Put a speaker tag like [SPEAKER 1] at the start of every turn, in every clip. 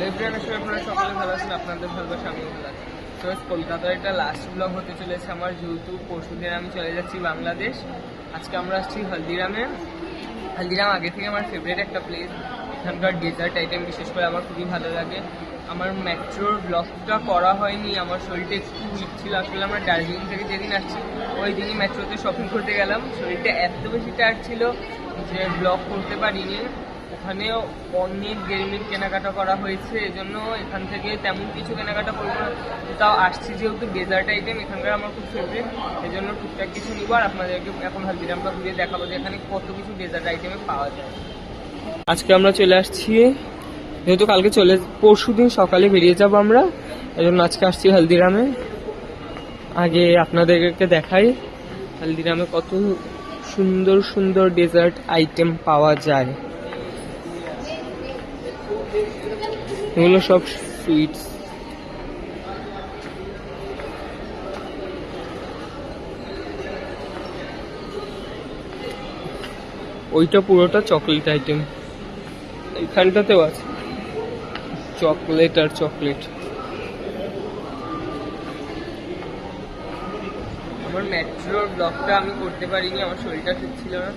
[SPEAKER 1] Hello everyone, আসলে আপনারা সকলে ভালো আছেন, আপনাদের ভালোবাসা আমিও ভালো আছি। তো কলকাতার এটা লাস্ট ব্লগ হতে চলেছে আমার, যেহেতু পরশুদিন আমি চলে যাচ্ছি বাংলাদেশ। আজকে আমরা আসছি হলদিরামে। হলদিরাম আগে থেকে আমার ফেভারিট একটা প্লেস। এখানকার ডেজার্ট আইটেম বিশেষ করে আমার খুবই ভালো লাগে। আমার মেট্রোর ব্লগটা করা হয়নি, আমার শরীরটা একটু উইক ছিল। আসলে আমরা দার্জিলিং থেকে যেদিন আসছি ওই দিনই মেট্রোতে শপিং করতে গেলাম। শরীরটা এত বেশি টায়ার্ড ছিল যে ব্লগ করতে পারিনি। ওখানেও অনেক ডেইরিমিল্ক কেনাকাটা করা হয়েছে, এজন্য এখান থেকে তেমন কিছু কেনাকাটা করবো না। তাও আসছি যেহেতু ডেজার্ট আইটেম এখানকার আমার খুব ফেভারিট, এই জন্য টুকটাক কিছু নিব। আর আপনাদেরকে এখন হলদিরামটা ঘুরে দেখাবো যে এখানে কত কিছু ডেজার্ট আইটেমে পাওয়া যায়। আজকে আমরা চলে আসছি, যেহেতু কালকে পরশুদিন সকালে বেরিয়ে যাবো আমরা, এই জন্য আজকে আসছি হলদিরামে। আগে আপনাদেরকে দেখাই হলদিরামে কত সুন্দর সুন্দর ডেজার্ট আইটেম পাওয়া যায়। এগুলো সব সুইটস। ওইটা পুরোটা চকলেট আইটেম, এখানটাতেও আছে চকলেট আর চকলেট। আমার মেট্রোর ব্লগটা আমি করতে পারিনি, আমার শরীরটা ঠিক ছিল না।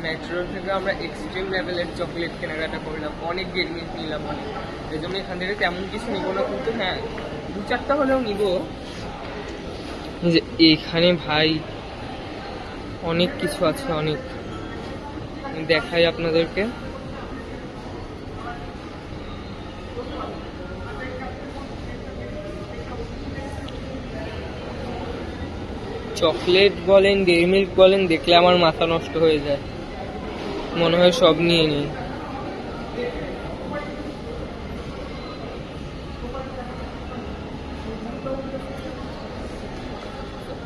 [SPEAKER 1] মেট্রোর থেকে আমরা এক্সট্রিম লেভেলের চকলেট কেনাকাটা করলাম, অনেক ডেরিমিল্ক নিলাম অনেক। এই জন্য এখান থেকে তেমন কিছু নিব না, কিন্তু হ্যাঁ 2-4টা হলেও নিব। যে এখানে ভাই অনেক কিছু আছে, অনেক দেখাই আপনাদেরকে। চকলেট বলেন, ডেইরি মিল্ক বলেন, দেখলে আমার মাথা নষ্ট হয়ে যায়, মনে হয় সব নিয়ে নিই।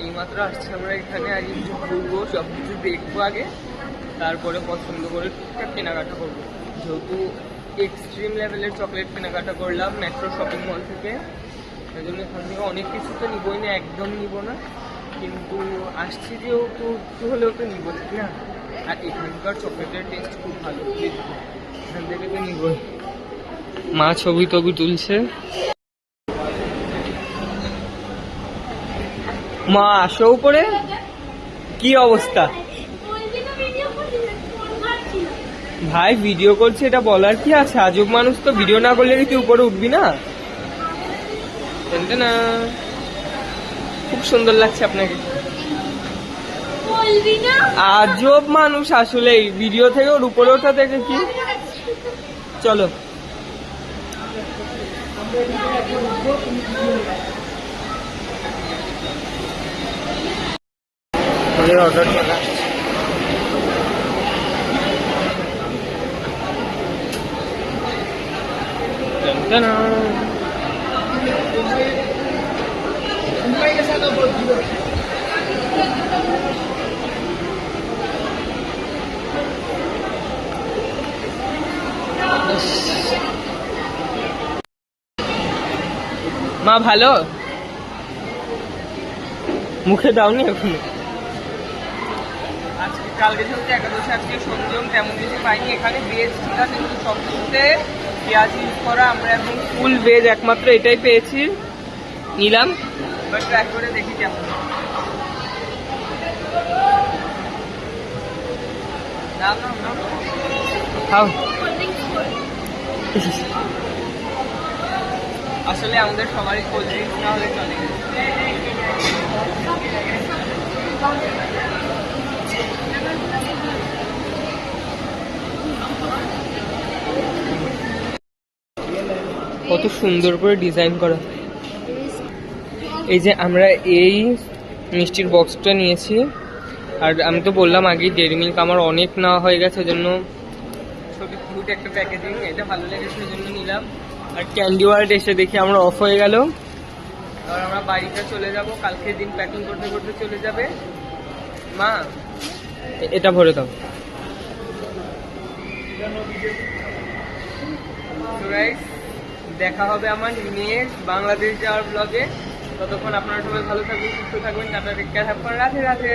[SPEAKER 1] এইমাত্র আসছি আমরা এখানে, আগে কিছু ঘুরবো, সব কিছু দেখবো আগে, তারপরে পছন্দ করে টুকটাক কেনাকাটা করবো। যেহেতু এক্সট্রিম লেভেলের চকলেট কেনাকাটা করলাম মেট্রো শপিং মল থেকে, এই জন্য এখান থেকে অনেক কিছু তো নিবই না, একদম নিব না, কিন্তু আসছি যেহেতু একটু হলেও তো নিব, ঠিক না? আর এখানকার চকলেটের টেস্ট খুব ভালো, এখান থেকে তো নিবই। মা ছবি টবি তুলছে। মা আসো উপরে, কি অবস্থা? ভাই ভিডিও করছে, এটা বলার কি আছে? আজব মানুষ তো, ভিডিও না করলে কি তুই উপরে উঠবি না? না, খুব সুন্দর লাগছে আপনাকে। আজব মানুষ আসলে, ভিডিও থেকে ওর উপরে ওঠা থেকে কি। চলো অর্ডার চলে আসছে। মা ভালো? মুখে দাওনি এখনো? আজকে কালকে যেহেতু একাদশী, আজকে সংযম তেমন কিছু পাইনি। এখানে ভেজ ঠিক আছে, কিন্তু সব কিছুতে পেঁয়াজ ইউজ করা। আমরা এখন ফুল ভেজ একমাত্র এটাই পেয়েছি, নিলাম। এবার ট্রাই করে দেখি কেমন। খাও। আসলে আমাদের সবারই কোল্ড ড্রিঙ্কস না হলে চলে। কত সুন্দর করে ডিজাইন করা। এই যে আমরা এই মিষ্টির বক্সটা নিয়েছি, আর আমি তো বললাম আগে ডেইরি মিল্ক আমার অনেক নেওয়া হয়ে গেছে, জন্য ছোট কিউট একটা প্যাকেজিং, এটা ভালো লেগেছে এই জন্য নিলাম। আর ক্যান্ডি ওয়ার্ল্ড এসে দেখি আমরা অফ হয়ে গেল। আর আমরা বাড়িতে চলে যাব, কালকে দিন প্যাকিং করতে করতে চলে যাবে। মা এটা ভরে দাও। দেখা হবে আমার নেক্সট বাংলাদেশ যাওয়ার ব্লগে। ততক্ষণ আপনারা সবাই ভালো থাকবেন, সুস্থ থাকবেন। Tata, take care, have fun, Radhe Radhe.